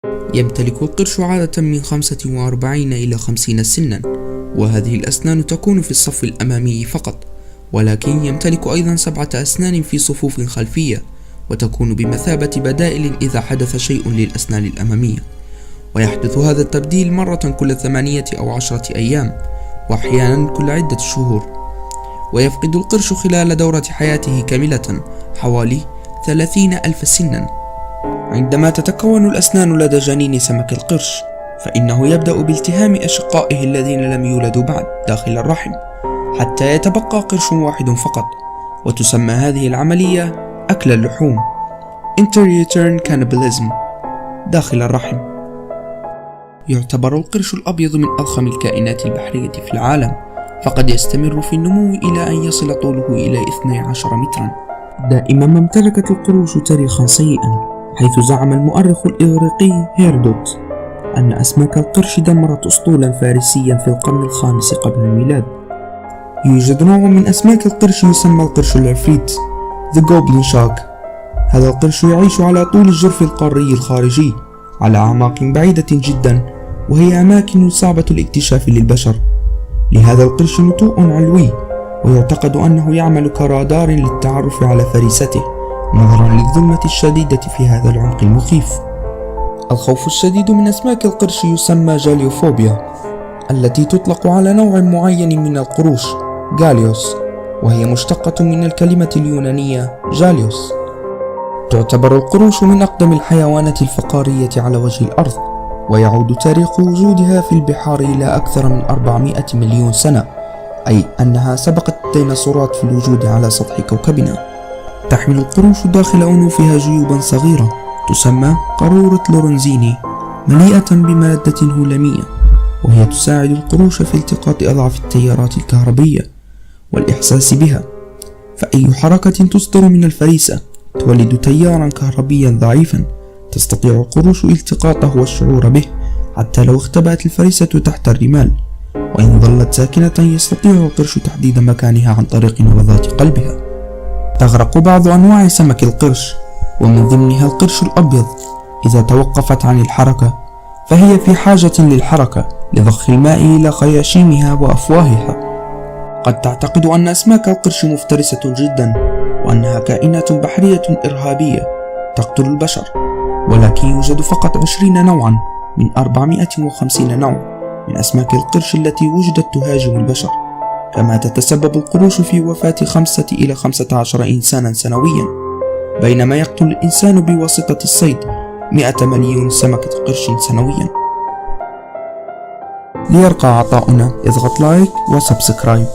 يمتلك القرش عادة من 45 إلى 50 سنا، وهذه الأسنان تكون في الصف الأمامي فقط، ولكن يمتلك أيضا 7 أسنان في صفوف خلفية، وتكون بمثابة بدائل إذا حدث شيء للأسنان الأمامية. ويحدث هذا التبديل مرة كل 8 أو 10 أيام، وأحيانا كل عدة شهور. ويفقد القرش خلال دورة حياته كاملة حوالي 30,000 سنا. عندما تتكون الأسنان لدى جنين سمك القرش، فإنه يبدأ بالتهام أشقائه الذين لم يولدوا بعد داخل الرحم، حتى يتبقى قرش واحد فقط، وتسمى هذه العملية أكل اللحوم Inter-uterine cannibalism داخل الرحم. يعتبر القرش الأبيض من أضخم الكائنات البحرية في العالم، فقد يستمر في النمو إلى أن يصل طوله إلى 12 مترا. دائما ما امتلكت القروش تاريخا سيئا، حيث زعم المؤرخ الإغريقي هيرودوت أن أسماك القرش دمرت أسطولا فارسيا في القرن الخامس قبل الميلاد. يوجد نوع من أسماك القرش يسمى القرش العفريت The Goblin Shark. هذا القرش يعيش على طول الجرف القاري الخارجي على أعماق بعيدة جدا، وهي أماكن صعبة الاكتشاف للبشر. لهذا القرش نتوء علوي، ويعتقد أنه يعمل كرادار للتعرف على فريسته، نظرا للظلمة الشديدة في هذا العمق المخيف. الخوف الشديد من أسماك القرش يسمى جاليوفوبيا، التي تطلق على نوع معين من القروش جاليوس، وهي مشتقة من الكلمة اليونانية جاليوس. تعتبر القروش من أقدم الحيوانات الفقارية على وجه الأرض، ويعود تاريخ وجودها في البحار إلى أكثر من 400 مليون سنة، أي أنها سبقت الديناصورات في الوجود على سطح كوكبنا. تحمل القروش داخل أنوفها جيوبا صغيرة تسمى قارورة لورنزيني، مليئة بمادة هلامية، وهي تساعد القروش في التقاط أضعف التيارات الكهربية والإحساس بها. فأي حركة تصدر من الفريسة تولد تيارا كهربيا ضعيفا، تستطيع القروش التقاطه والشعور به حتى لو اختبأت الفريسة تحت الرمال. وإن ظلت ساكنة يستطيع القرش تحديد مكانها عن طريق نبضات قلبها. تغرق بعض أنواع سمك القرش، ومن ضمنها القرش الأبيض، إذا توقفت عن الحركة فهي في حاجة للحركة لضخ الماء إلى خياشيمها وأفواهها. قد تعتقد أن أسماك القرش مفترسة جدا، وأنها كائنات بحرية إرهابية تقتل البشر، ولكن يوجد فقط 20 نوعا من 450 نوع من أسماك القرش التي وجدت تهاجم البشر. كما تتسبب القروش في وفاة 5 إلى 15 إنسانا سنويا، بينما يقتل الإنسان بواسطة الصيد 100 مليون سمكة قرش سنويا. ليرقى عطاؤنا اضغط لايك وسبسكرايب.